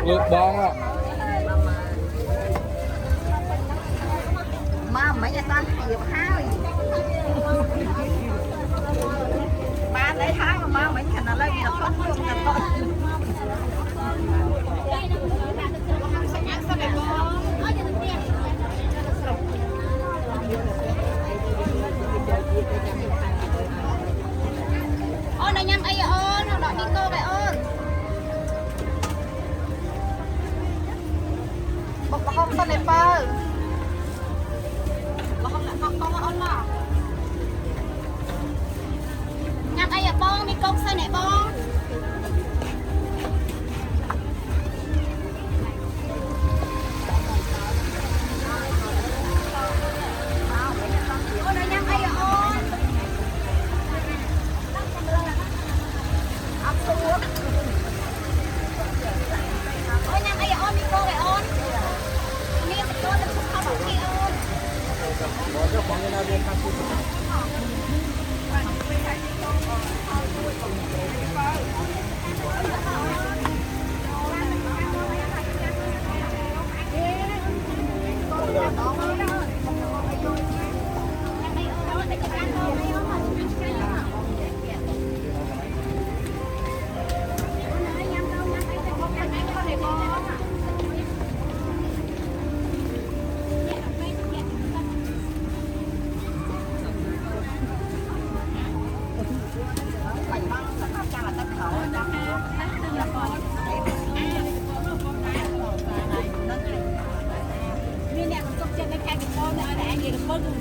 Lực bong ạ. Mà mấy anh ta hiểu hai Ôn này nhâm ai ôn, nó đỏ đi cô vậy ôn. Bọc không sao này bơ. Bọc không là không ôn mà. Nhâm ai bông, đi công sao này bông. Ôn này nhâm ai ôn. Ôi nhang ai ôn đi cô vậy ôn. Đi cô được không bảo chị ôn. Bỏ cho con như nào đi khám sức.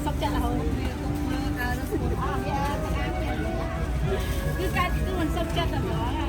sóc chợ là hồi cứ cái cứ mình sóc chợ là bỏ là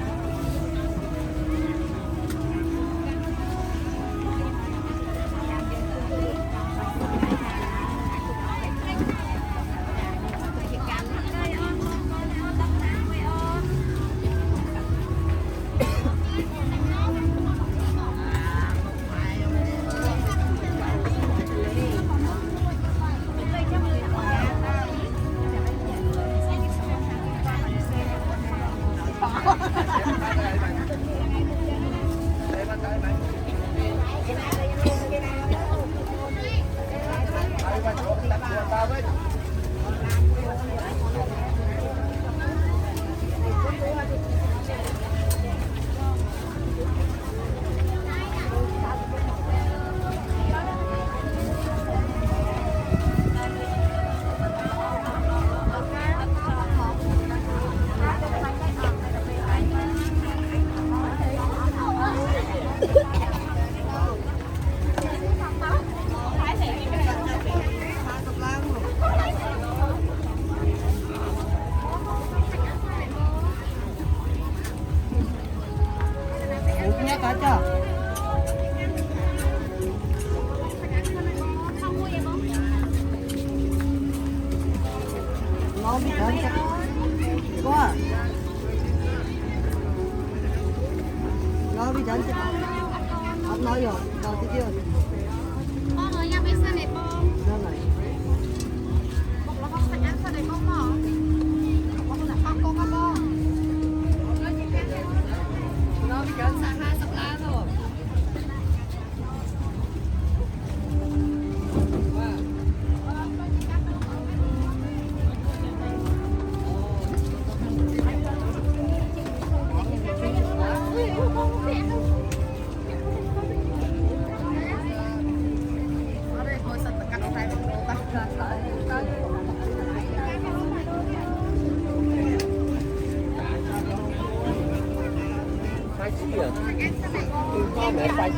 có chưa? Ngon bị cơm chắc quá. Ngon bị cơm chắc. Không nói rồi, đâu tiếp chưa? Con ơi, nhà biết sao này con? Đâu này? Bọc là con phải ăn sao này con mà? Con là con. Ngon bị cơm xa ha sắp lá rồi. Phai chi à? Con để phai chi.